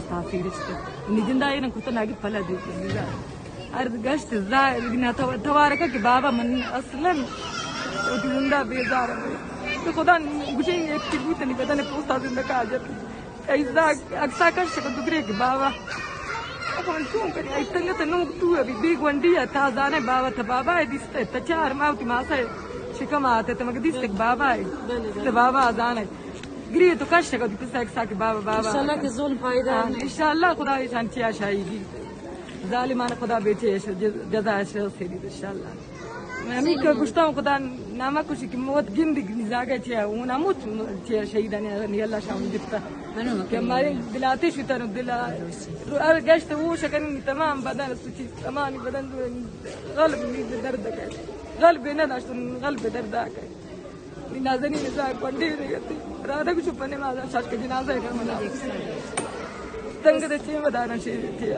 تاثیر است نجنده این کوتا نگی پلا دیگه ارد گشت زای دیگه توارکه که بابا من اصلا زنده بیزارم تو خدا گوشه یک بود نی بدن پوستا زنده کاجت ایزا اکسا کش که دکره که بابا अपन क्यों करें इतने तो नूक तू अभी बिग वंडी है था जाने बाबा था बाबा है दिसते तो चार मावती मासा है शिकम आते तो मगर दिसते बाबा है तो बाबा जाने ग्री तो कष्ट का दिसते एक साके बाबा बाबा इंशाल्लाह के जुल्म फायदा इंशाल्लाह खुदा ये शांति आशाएगी जालिमान खुदा बेचे जजा है सेरी इंशाल्लाह मैं भी क्या गुस्सा हूँ खुदा नामा कुछ की मौत गिंदी जागे चाहिए वो नामुत चाहिए शहीद ने अल्लाह शाम दिखता कि हमारे दिलाते शुतर दिला गश्त वो शक्ल तमाम بدن سوتي تمام بدن قلب درد का قلب ने दाश्त قلب درد का नाज़नीन साहब पंडे रहते राधा कुछ पने माला शाश के जनाजा है कर मला तंग देते हैं बदाना चाहिए